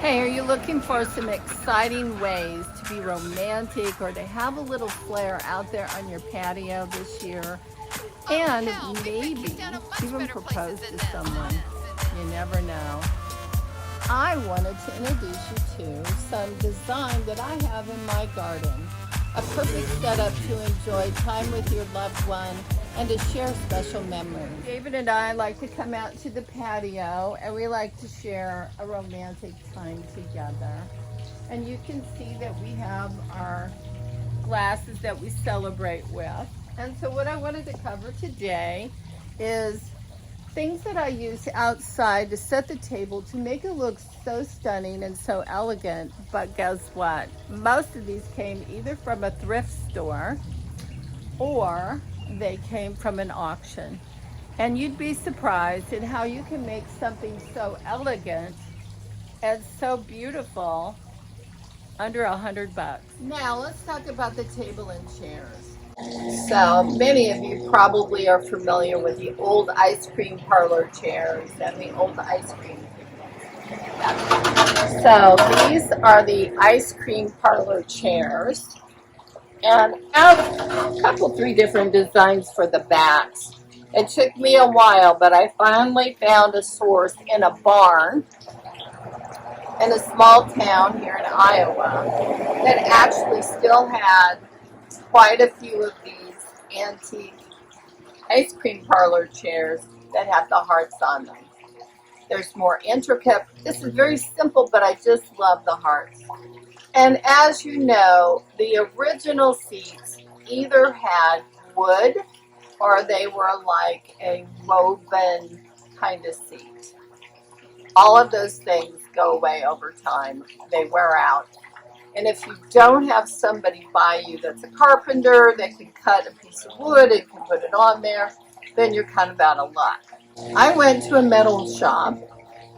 Hey, are you looking for some exciting ways to be romantic or to have a little flair out there on your patio this year? And maybe even propose to someone. You never know. I wanted to introduce you to some design that I have in my garden. A perfect setup to enjoy time with your loved one and to share special memories. David and I like to come out to the patio and we like to share a romantic time together. And you can see that we have our glasses that we celebrate with. And so what I wanted to cover today is things that I use outside to set the table to make it look so stunning and so elegant. But guess what? Most of these came either from a thrift store or they came from an auction. And you'd be surprised at how you can make something so elegant and so beautiful under $100. Now let's talk about the table and chairs. So many of you probably are familiar with the old ice cream parlor chairs and the old ice cream tables. So these are the ice cream parlor chairs, and I have a couple, three different designs for the backs. It took me a while, but I finally found a source in a barn in a small town here in Iowa that actually still had quite a few of these antique ice cream parlor chairs that have the hearts on them. There's more intricate. This is very simple, but I just love the hearts. And as you know, the original seats either had wood or they were like a woven kind of seat. All of those things go away over time. They wear out. And if you don't have somebody by you that's a carpenter that can cut a piece of wood and can put it on there, then you're kind of out of luck. I went to a metal shop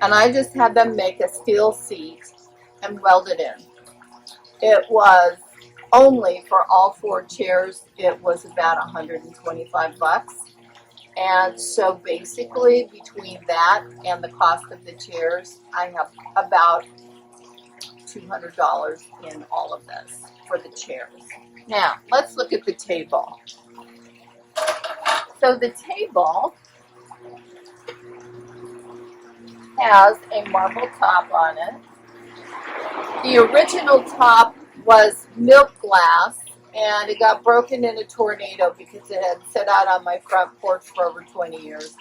and I just had them make a steel seat and weld it in. It was only for all four chairs, it was about $125. And so basically between that and the cost of the chairs, I have about $200 in all of this for the chairs. Now, let's look at the table. So the table has a marble top on it. The original top was milk glass, and it got broken in a tornado because it had sat out on my front porch for over 20 years.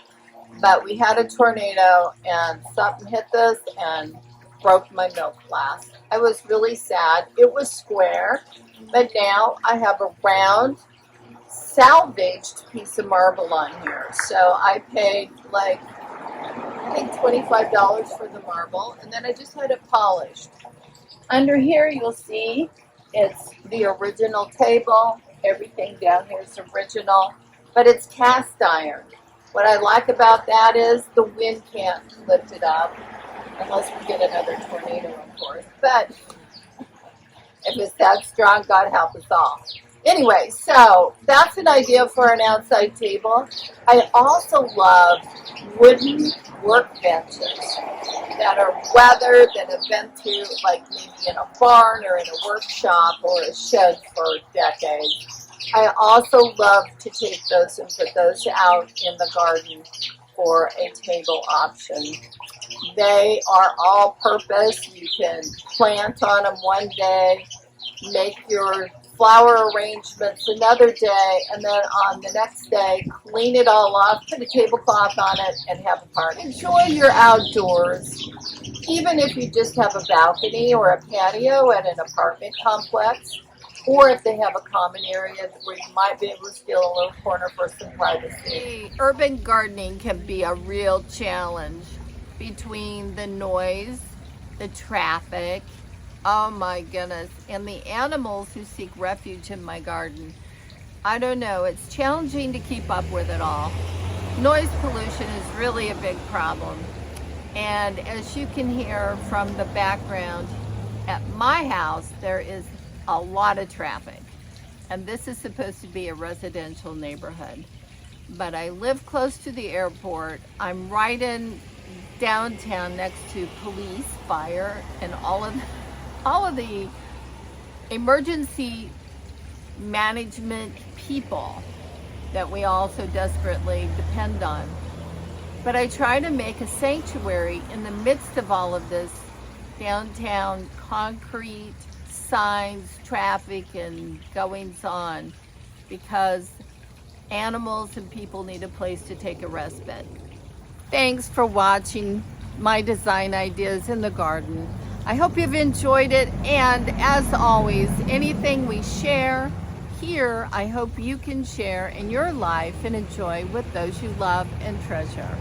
But we had a tornado, and something hit this and broke my milk glass. I was really sad. It was square, but now I have a round, salvaged piece of marble on here. So I paid I think $25 for the marble, and then I just had it polished. Under here you'll see it's the original table. Everything down here is original, but it's cast iron. What I like about that is the wind can't lift it up, unless we get another tornado, of course. But if it's that strong, God help us all. Anyway, so that's an idea for an outside table. I also love wooden workbenches that are weathered, that have been through, like maybe in a barn or in a workshop or a shed for decades. I also love to take those and put those out in the garden for a table option. They are all purpose. You can plant on them one day, make your flower arrangements another day, and then on the next day, clean it all off, put a tablecloth on it, and have a party. Enjoy your outdoors, even if you just have a balcony or a patio at an apartment complex, or if they have a common area where you might be able to steal a little corner for some privacy. Urban gardening can be a real challenge between the noise, the traffic, oh my goodness, and the animals who seek refuge in my garden. I don't know, it's challenging to keep up with it all. Noise pollution is really a big problem. And as you can hear from the background, at my house there is a lot of traffic. And this is supposed to be a residential neighborhood. But I live close to the airport. I'm right in downtown next to police, fire, and all of the emergency management people that we all so desperately depend on. But I try to make a sanctuary in the midst of all of this downtown concrete, signs, traffic, and goings on, because animals and people need a place to take a respite. Thanks for watching my design ideas in the garden. I hope you've enjoyed it, and as always, anything we share here, I hope you can share in your life and enjoy with those you love and treasure.